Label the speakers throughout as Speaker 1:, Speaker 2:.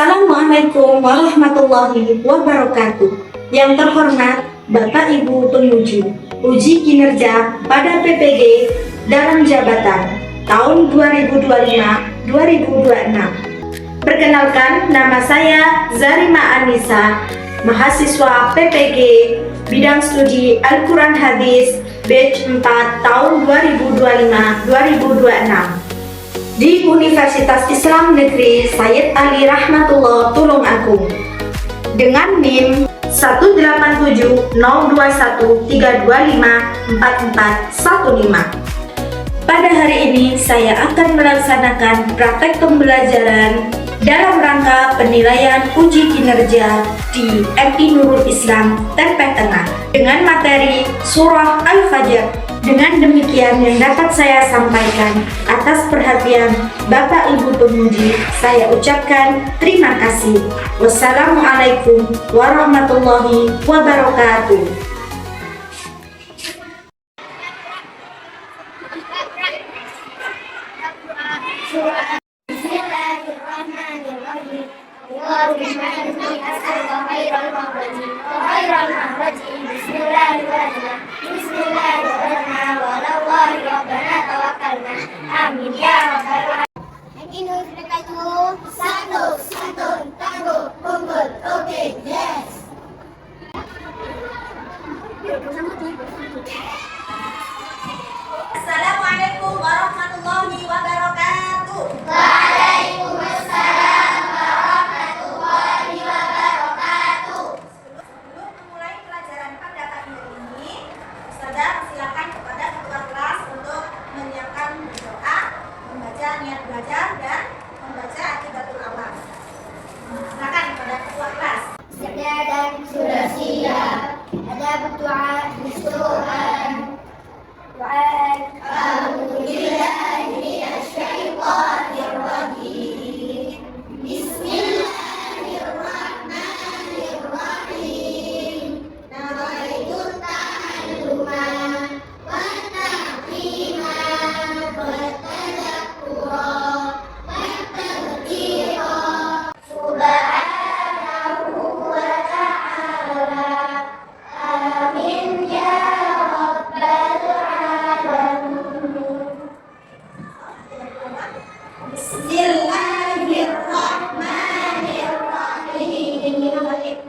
Speaker 1: Assalamualaikum warahmatullahi wabarakatuh. Yang terhormat Bapak Ibu penguji uji kinerja pada PPG dalam jabatan tahun 2025-2026. Perkenalkan, nama saya Zarima Anissa, mahasiswa PPG bidang studi Al-Quran Hadis batch 4 tahun 2025-2026 di Universitas Islam Negeri Sayyid Ali Rahmatullah Tulungagung dengan NIM 1870213254415. Pada hari ini saya akan melaksanakan praktek pembelajaran dalam rangka penilaian uji kinerja di MI Nurul Islam Tempe Tengah dengan materi Surah Al-Fajr. Dengan demikian yang dapat saya sampaikan. Atas perhatian Bapak Ibu penguji, saya ucapkan terima kasih. Wassalamualaikum warahmatullahi wabarakatuh.
Speaker 2: Amin ya rabbal alamin. Ini santun, tangguh, unggul. Oke, yes.
Speaker 3: Assalamualaikum warahmatullahi wabarakatuh.
Speaker 2: Waalaikumsalam warahmatullahi wabarakatuh.
Speaker 3: Sebelum memulai pelajaran pada pagi hari ini, Ustazah silakan kepada ketua kelas untuk menyiapkan doa, membaca niat belajar dan membaca akidatul awal. Silakan kepada ketua kelas.
Speaker 2: Sudah siap. Ada berdoa berdoa. A'udzu billahi minasy syaithanir rajim. Bismillahirrahmanirrahim. Nawaitu ta'alluma wa ta'lima wa tadakkura wa tadhkira. Subhanahu wa ta'ala. Amin ya rabbal alamin. Bismillahirrahmanirrahim.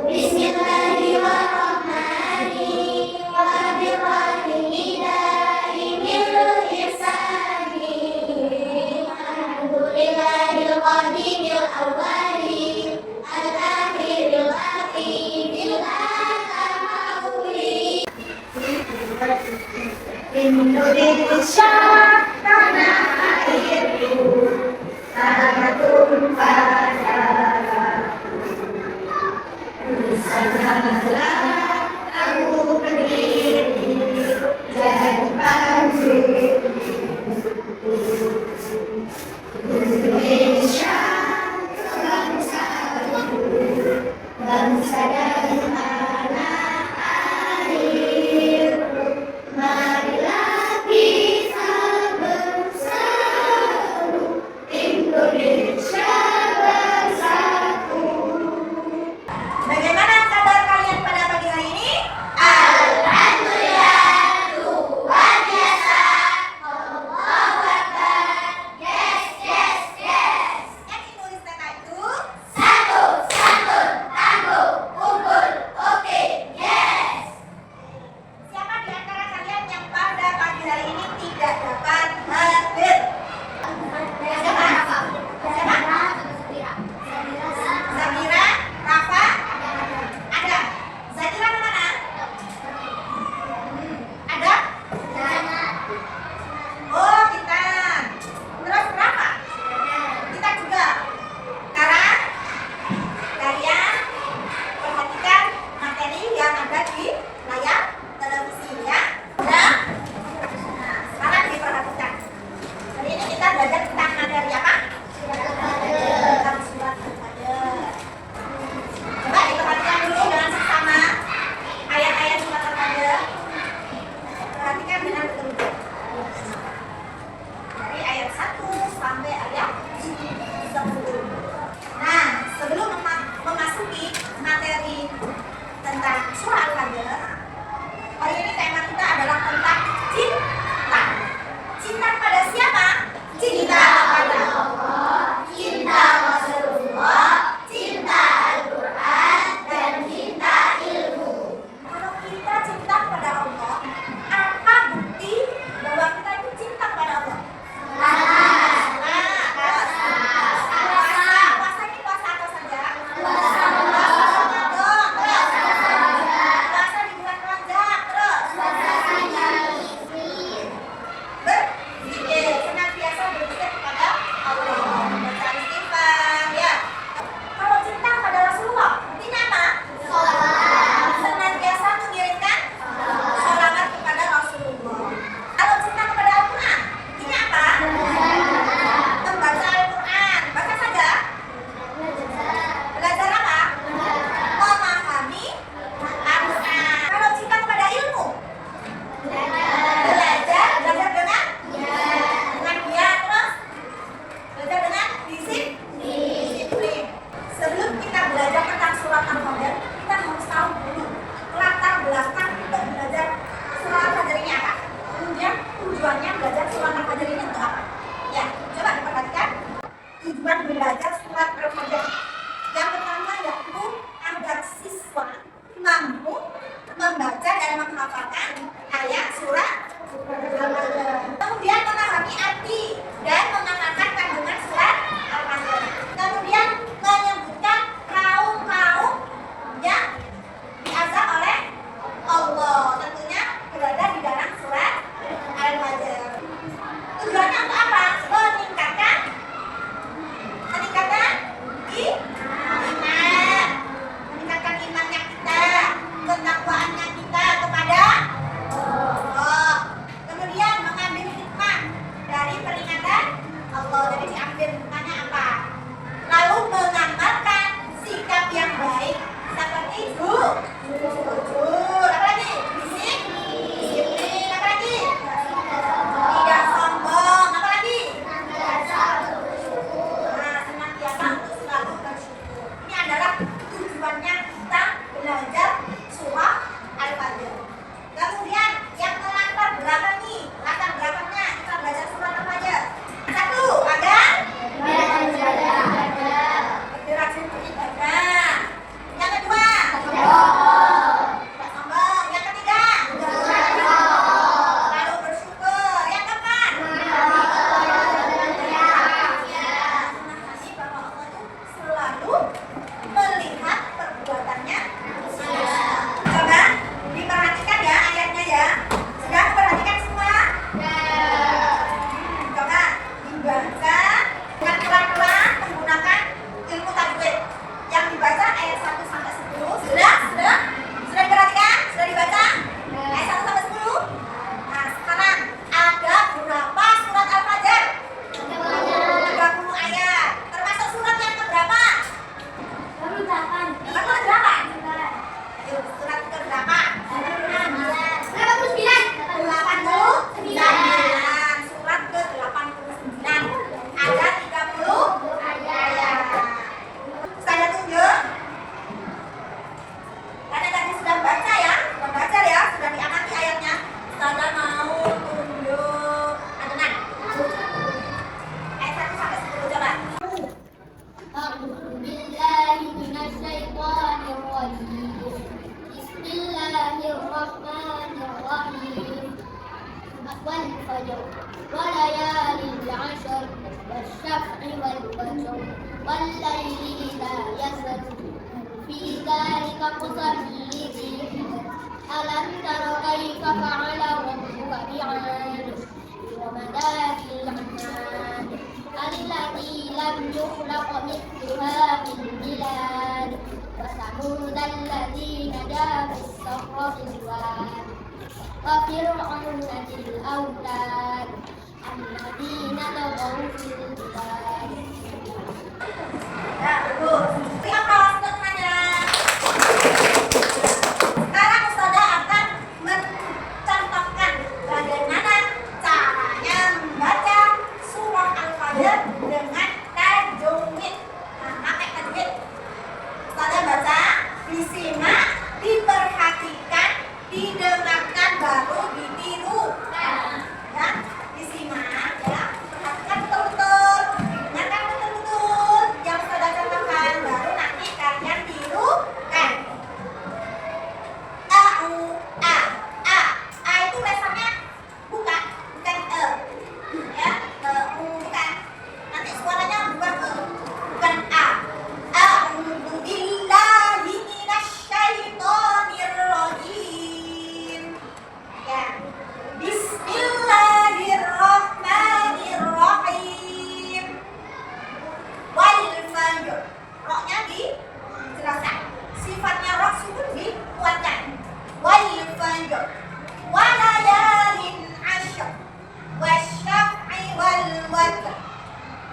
Speaker 2: Bismillahirrahmanirrahim. Alhamdulillahil qadimil awwali al-akhiril akhiril alamawli. Indonesia tanah airku, tanah tumpah darahku. Di sanalah aku berdiri dan bangkit. Indonesia bangsaku, bangsa dan tanah airku. Marilah kita bersatu, Indonesia. والفجر وليال العشر والشفع والوتر والليل إذا يسر في ذلك قسم لذي حجر ألم تر كيف فعل ربك بعاد إرم ذات العماد التي لم يخلق مثلها في البلاد وثمود الذين جابوا الصخر بالواد وفرعون ذي الأوتاد الذين طغوا في البلاد.
Speaker 3: Nah, bagus. Siapa temannya? Sekarang Ustazah akan mencontohkan bagaimana caranya membaca surah Al-Fajr dengan tajwid. Nah, pakai tajwid. Ustazah baca, disimak, diperhatikan, didengarkan, baru ditiru. Ya, disimak, ya, perhatikan betul-betul, didengarkan betul-betul. Yang Ustazah contohkan, baru nanti kalian tirukan. A itu lesannya bukan e. Ya, bukan. Nanti suaranya bukan e, bukan a. A'udzu billahi minasyaitonir rajim. Ya. Bismillahirrahmanirrahim. Wal fajr. Roknya dijelaskan. Sifatnya rok sukun dikuatkan. Wal fajr. Walayalin ashr. Wasyaf'i wal watr.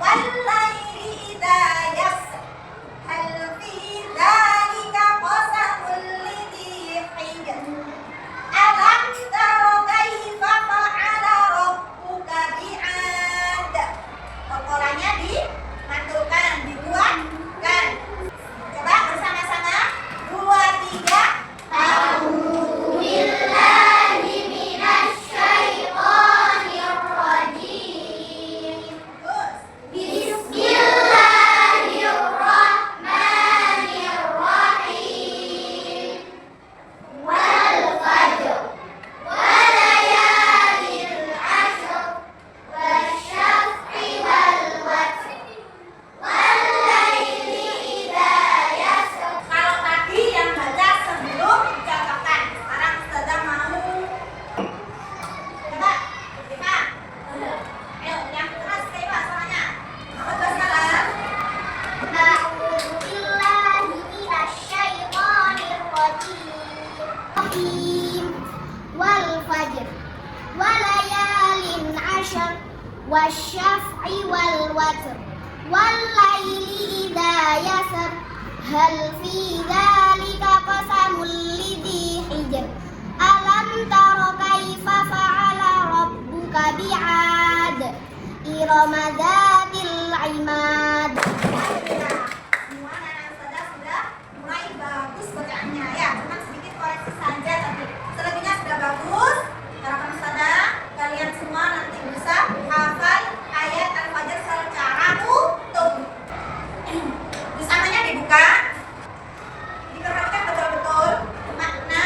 Speaker 3: Wallaili idza yasr. Hal fi dzalika qasamul lidhi hijr. Alam tara kaifa fa'ala rabbuka bi'ad. Pokolanya dimantukan, dibuatkan. Coba bersama-sama. 2, 3. A'udzu billahi minasyaitonir rajim. Bismillahirrahmanirrahim. Wal fajr. Walayalil ashr. Wasyaf'i wal watr. Wallaili idza yasr. Kalau tadi yang baca sebelum dicontohkan, sekarang Ustazah mau coba Dewa. Ayo yang keras Dewa suaranya. Apa salah? A'udzu billahi minasyaitonir rajim. Wal fajr. Walayalin ashr. Wasyaf'i wal watr. Wallaili idza yasr. Hal fi dzalika qasamul lidhi hijr. Alam tara kaifa fa'ala rabbuka bi'ad. Irama dzatil imad. Semua anak Ustazah sudah mulai bagus bacaannya ya. Cuma sedikit koreksi saja tapi selebihnya sudah bagus. Harapan Ustazah kalian semua nanti bisa hafal ayat Al-Fajr secara utuh. Bersamanya dibuka. Diperhatikan betul-betul makna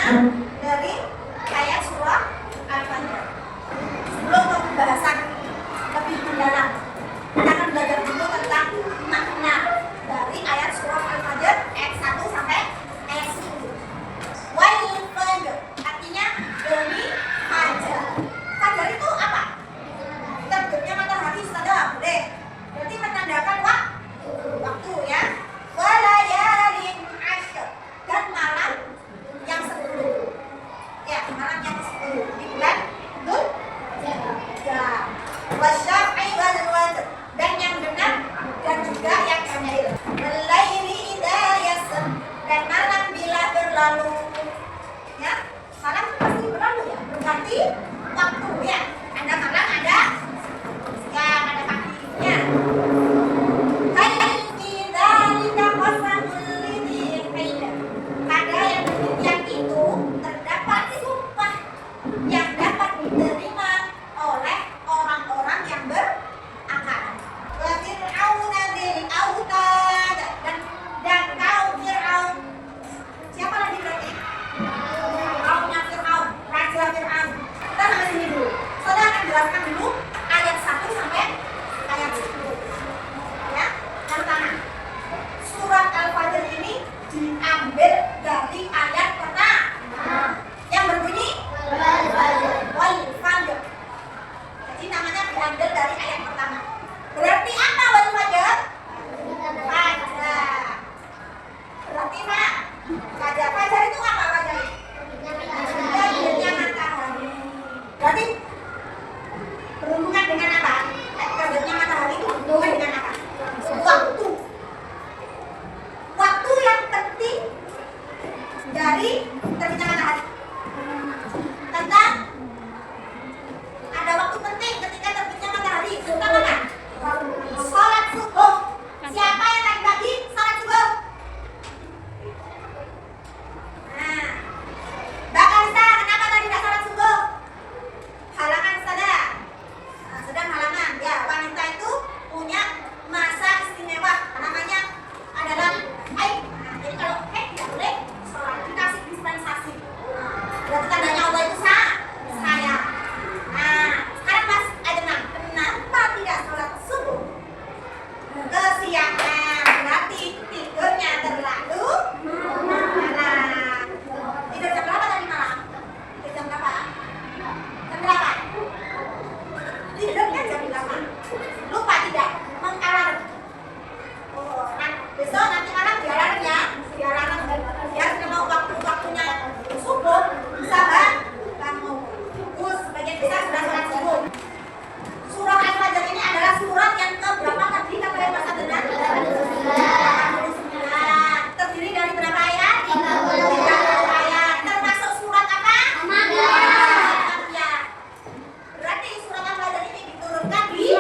Speaker 3: dari ayat surah Al-Fajr. Sebelum ke pembahasan lebih mendalam, kita akan belajar dulu tentang makna dari ayat surah Al-Fajr ayat 1 sampai ayat 10. Wal fajr artinya demi fajar. Fajar itu apa? Terbitnya matahari Ustazah, boleh. Berarti menandakan waktu ya. Walayalin ashr dan malam yang 10. Ya, malam yang 10 di bulan Dzulhijjah. Wasyaf'i wal watr dan yang genap dan juga yang ganjil. Wallaili idza yasr dan malam bila berlalu. Ya, malam pasti berlalu ya, berganti waktu ya. Ada malam, ada siang, ada paginya. Hal fi dzalika qasamul lidhi hijr. Pada yang demikian itu terdapat sumpah yang dapat diterima oleh orang-orang yang Bisa sudah sholat subuh. Surah Al-Fajr ini adalah surat yang keberapa tadi kata yang masa benar? 89. Terdiri dari berapa ayat? 30 ayat. Termasuk surat apa? Al-Fatihah. Berarti surat Al-Fajr ini diturunkan di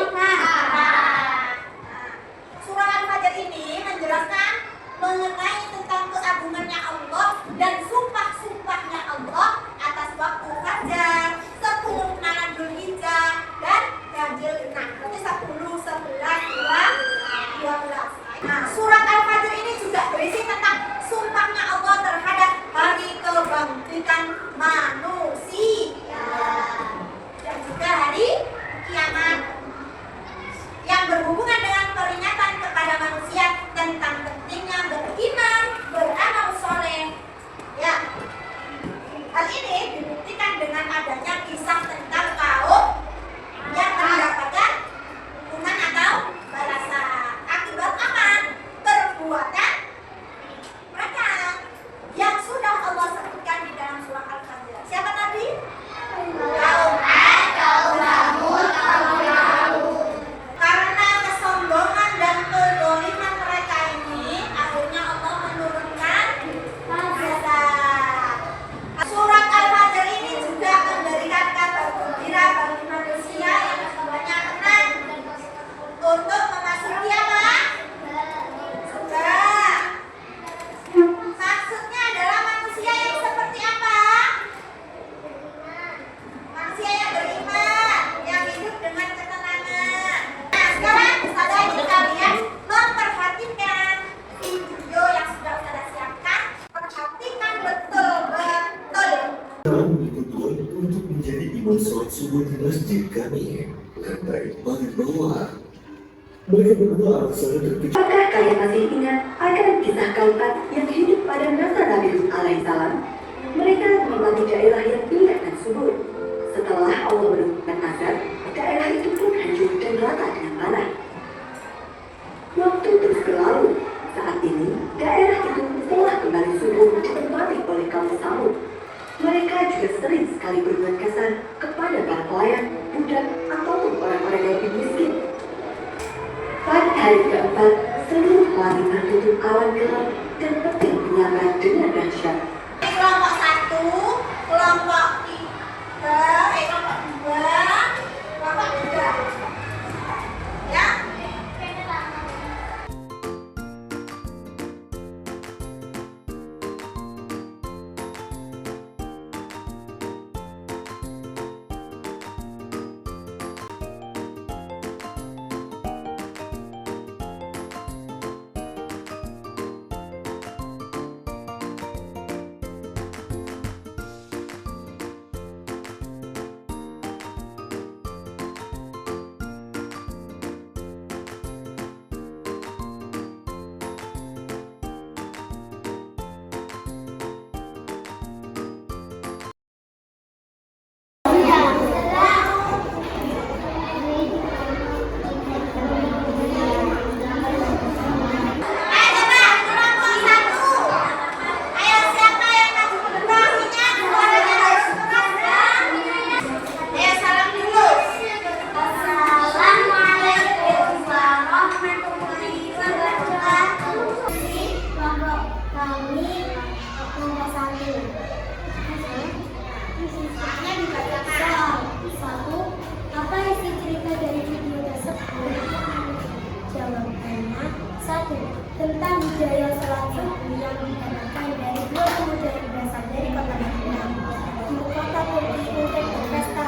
Speaker 3: Surah Al-Fajr ini menjelaskan mengenai tentang keagungannya Allah dan sumpah-sumpahnya Allah atas waktu fajar, 10 malam Dzulhijjah dan ganjil genap. Berarti 10, 11, 12. Nah, surat Al-Fajr ini juga berisi tentang sumpahnya Allah terhadap hari kebangkitan manusia dan juga hari kiamat yang berhubungan dengan peringatan kepada manusia tentang pentingnya beriman, beramal soleh. Ya, hal ini dibuktikan dengan adanya kisah tentang kaum yang mendapatkan hukuman atau balasan akibat apa? Perbuatan mereka yang sudah Allah sebutkan di dalam surah Al-Fajr. Siapa tadi? Kaum Ad, kaum Thamud, kaum Fir'aun. Karena kesombongan dan kezaliman mereka ini, akhirnya Allah menurunkan azab. Surat Al-Fajr ini juga memberikan kabar gembira bagi manusia yang semuanya tenang untuk memasuki apa? Surga. Maksudnya adalah manusia yang seperti apa? Manusia yang beriman, yang hidup dengan ketenangan. Nah, sekarang saya ingin kalian memperhatikan video yang sudah saya siapkan. Perhatikan betul-betul.
Speaker 4: Kami dituntut untuk menjadi imam sholat subuh di masjid kami. Lantai bawah. Mereka berdoa saling terkejut.
Speaker 5: Apakah kalian masih ingat akan kisah kaum Ad yang hidup pada masa Nabi Hud alaihissalam? Mereka menempati daerah yang indah dan subur. Setelah Allah menurunkan azab, daerah itu pun hancur dan rata dengan tanah. Waktu terus berlalu. Saat ini, daerah itu telah kembali subur ditempati oleh kaum Samud. Mereka juga sering sekali berbuat kasar kepada para pelayan, budak, ataupun orang-orang yang lebih miskin. Pada hari keempat, seluruh langit tertutup awan gelap dan petir menyambar dengan dahsyat.
Speaker 3: Kelompok 1, kelompok 3, kelompok 2, kelompok 3. Ya.
Speaker 2: Tentang budaya sholat subuh yang didapatkan dari dua pemuda yang berasal dari kota Madinah, ibu kota Turki untuk berpesta.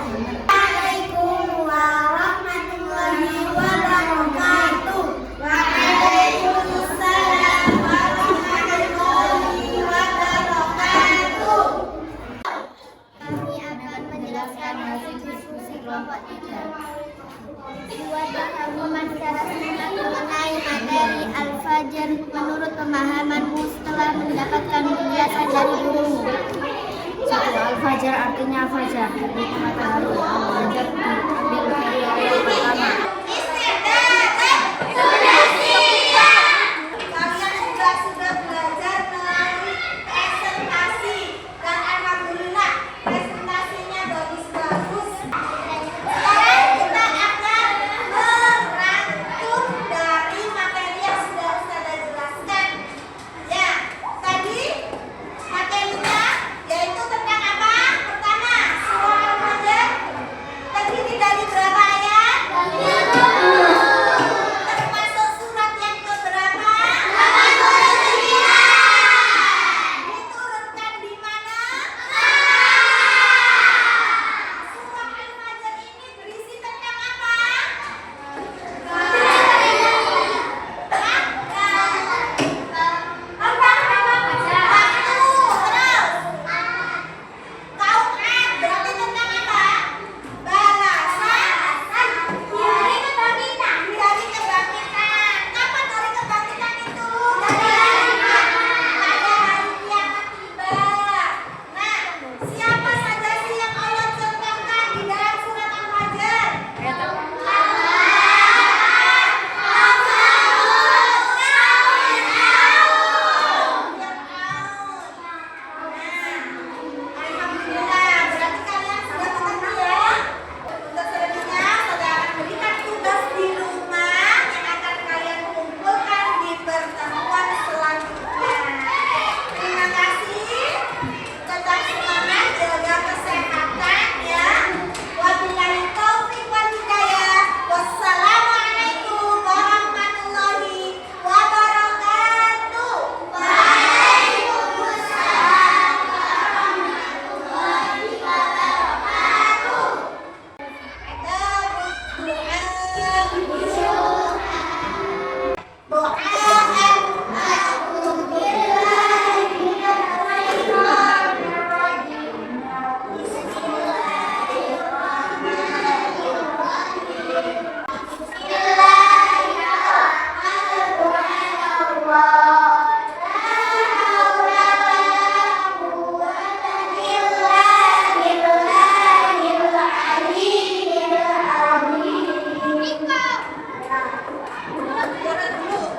Speaker 2: Assalamualaikum warahmatullahi wabarakatuh. Waalaikumsalam warahmatullahi wabarakatuh. Kami akan menjelaskan hasil diskusi kelompok 3. Buatlah kamu masyarakat mengenai materi Al-Fajr menurut pemahamanmu setelah mendapatkan penjelasan dari gurumu.
Speaker 6: 1. Al-Fajr artinya fajar, yaitu matahari. Al-Fajr diambil dari ayat pertama.
Speaker 3: Kalian juga sudah belajar melalui presentasi dan alhamdulillah presentasinya bagus-bagus.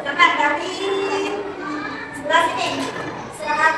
Speaker 3: Depan dari sebelah sini. Silakan.